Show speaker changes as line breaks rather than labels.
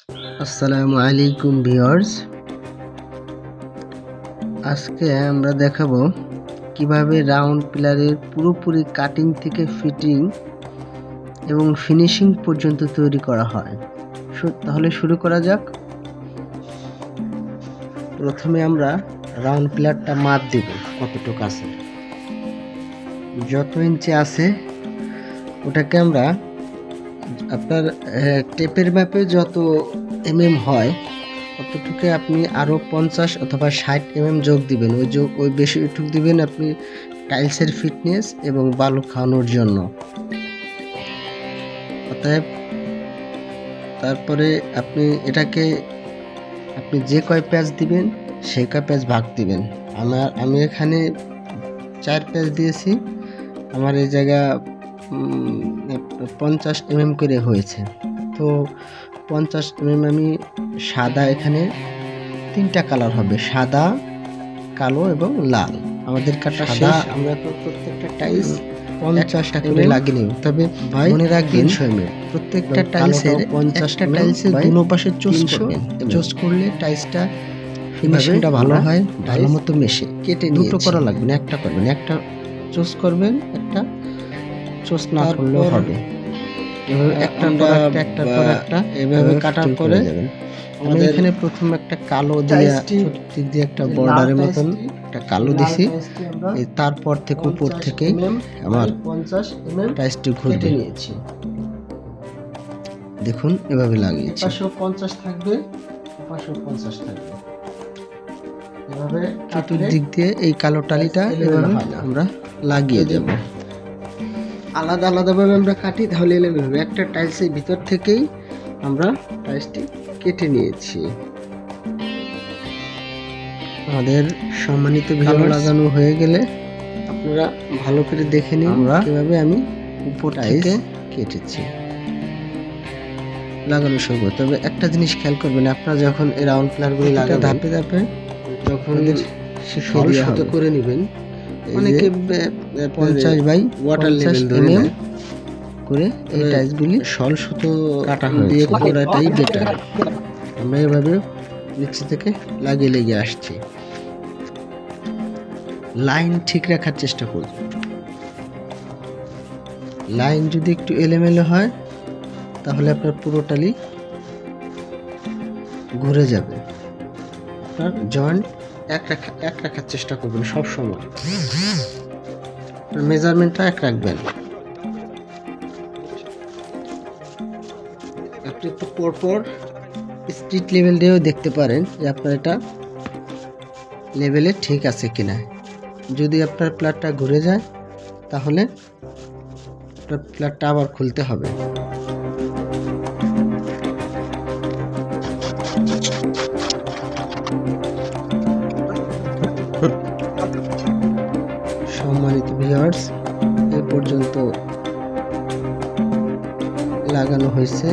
আসসালামু আলাইকুম ভিউয়ার্স, আজকে আমরা দেখাবো কিভাবে রাউন্ড পিলারের পুরোপুরি কাটিং থেকে ফিটিং এবং ফিনিশিং পর্যন্ত তৈরি করা হয়। তাহলে শুরু করা যাক। প্রথমে আমরা রাউন্ড পিলারটা মাপ দেব, কতটুকু আছে, যত ইঞ্চি আছে ওটাকে আমরা আপনার টেপের মাপে যত হয় অতটুকু আপনি আরও 50 অথবা 60 যোগ দিবেন। ওই বেশিটুকু দিবেন আপনি টাইলসের ফিটনেস এবং বালু খাওয়ানোর জন্য। অতএব তারপরে আপনি যে কয় প্যাচ দিবেন সেই কয় প্যাচ ভাগ দিবেন। আমি এখানে 4 প্যাচ দিয়েছি। আমার এই জায়গা 50 করে হয়েছে। তো 50 আমি সাদা, এখানে 3টা কালার হবে, সাদা, কালো এবং লাল। আমাদের কাটা সাদা, আমরা তো প্রত্যেকটা টাইলস 50টা করে লাগিয়ে নেব। তবে মনে রাখবেন প্রত্যেকটা টাইলসের 50টা টাইলসের দুনো পাশে চোস করবেন। চোস করলে টাইলসটা ফিনিশিংটা ভালো হয়, ভালো মতো মেশে। কেটে দুটো করা লাগবে না, একটা করবেন। একটা চোস করবেন, একটা চোস না করলেও হবে। এভাবে একটা পর একটা এভাবে কাটার পরে আমি এখানে প্রথম একটা কালো দিয়ে চতুর্দিক দিয়ে একটা বর্ডারের মতন একটা কালো দিছি। তারপর থেকে উপর থেকে আমার 50 টাইলসটি ঘুরে নিয়েছি। দেখুন এভাবে লাগিয়েছি। 550 থাকবে, 550 থাকবে। এভাবে চতুর্দিক দিয়ে এই কালো টালিটা এভাবে আমরা লাগিয়ে দেব। আলাদা আলাদাভাবে আমরা কাটি, তাহলে এলেভেল হবে। একটা টাইলসের ভিতর থেকেই আমরা টাইলসটি কেটে নিয়েছি। আমাদের সম্মানিত ভিডিও লাগানো হয়ে গেলে আপনারা ভালো করে দেখে নিন কিভাবে আমি উপর থেকে কেটেছি লাগানো শুরু করব। তবে একটা জিনিস খেয়াল করবেন, আপনারা যখন এই রাউন্ড পিলারগুলি লাগাবেন ধাপে ধাপে যখন সরু সুতো করে নেবেন, অনেকে 50 বাই ওয়াটার লেভেল ধরে করে এই টাইলসগুলি সল সুতো কাটা দিয়ে করাটাই বেটার। আমরা এভাবে নিচে থেকে লাগিয়ে লেগে আসছি। লাইন ঠিক রাখার চেষ্টা করব। লাইন যদি একটু এলোমেলো হয় তাহলে আপনার পুরো টালি ঘুরে যাবে। আপনার জয়েন্ট এক রাখার চেষ্টা করবেন সব সময়। মেজারমেন্টটা এক রাখবেন। আপনি একটু পরপর স্ট্রিট লেভেল দিয়েও দেখতে পারেন যে আপনার এটা লেভেলে ঠিক আছে কিনা। যদি আপনার প্লাটটা ঘুরে যায় তাহলে আপনার প্লাটটা আবার খুলতে হবে। সম্মানিত ভিউয়ার্স, এ পর্যন্ত লাগানো হয়েছে।